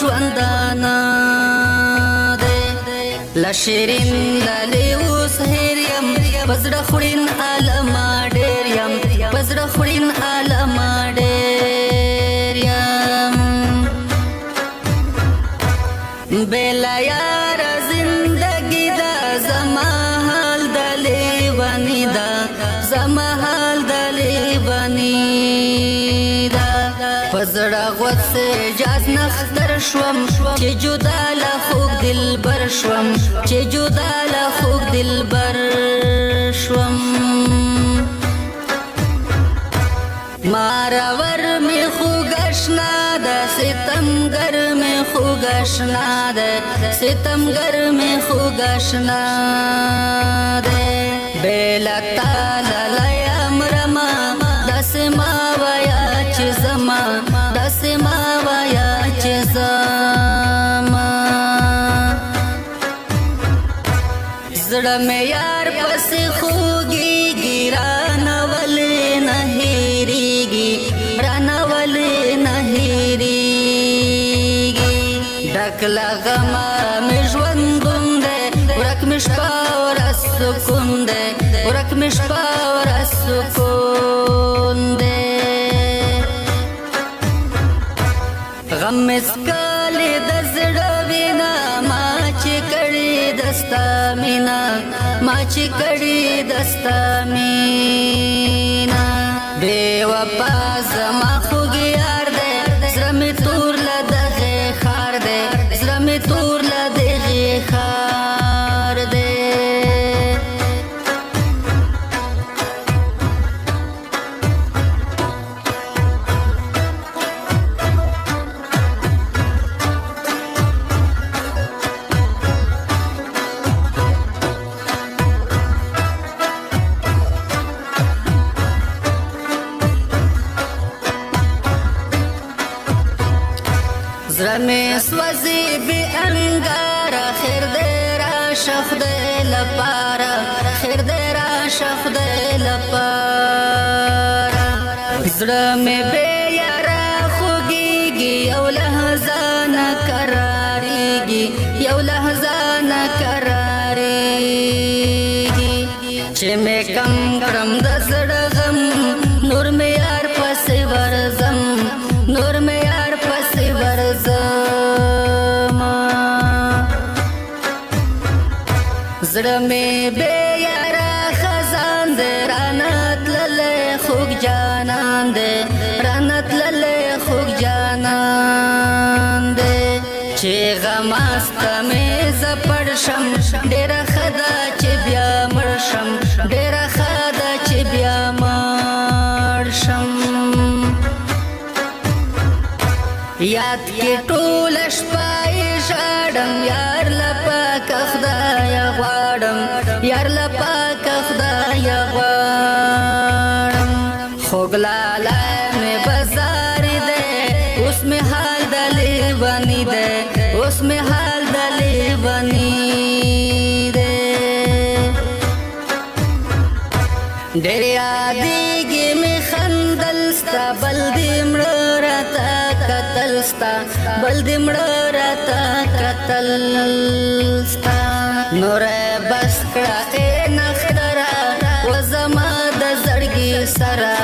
ژوندانه دی لشیرین لالی اوس هیر یم پزړه خورین عالمه ډېر یم پزړه خورین عالمه ډېر یم بېله یاره زندګي ده زما حال د لیوني ده زما حال د لیوني ده په زړه غوڅې جاز نختر شوم چې جدا له خوږ دلبر شوم چې جدا له خوږ دلبر شوم مارور می خوږ اشنا ده ستمګر می خوږ اشنا ده ستمګر می خوږ اشنا ده بېله تاله لایم رما داسې ما وایه چې زما داسې ما وایه چې زما زړه مې یار پسې خوږېږي رانه ولې نه هېرېږي رانه ولې نه هېرېږي ډک له غمه مې ژوندون دی ورک مې شپه ورځ سکون دی ورک مې شپه ورځ سکون دی غم مې څکلې د زړه وینا ما چې کړې د ستا مینا ما چې کړې د ستا مینا بې وفا زما خوږ یار دی زړه مې تور له دغې ښار دی زړه مې تور له دغې ښار دی زړه مې سوځي بې انګاره خیر دی راشه خدای لپاره خیر دی راشه خدای لپاره زړه مې بې یاره خوږېږي یو لحظه نه قرارېږي یو لحظه نه قرارېږي چې مې کم کړم د زړه غم نور مې یار پسې ورځم نور مې یار پسې ورځم زړه مې بې یاره خزان دی رانه تللی خوږ جانان دی رانه تللی خوږ جانان دی چې غماسته مې زه پړ شم ډېره ښه ده چې بیا مړ شم ډېره ښه ده چې بیا مړ شم یاد کې ټوله شپه یې ژاړم یار له پاکه خدایه غواړم یار له پاکه خدایه غواړم خوږ لالی مې بزاري دی اوس مې حال د لیوني دی اوس مې حال د لیوني دی ډېر یادېږي مې خندل ستا بل دې مړه راته کتل ستا بل دې مړه راته کتل ستا نوره بس کړه ای نختره و زما د زړګي سره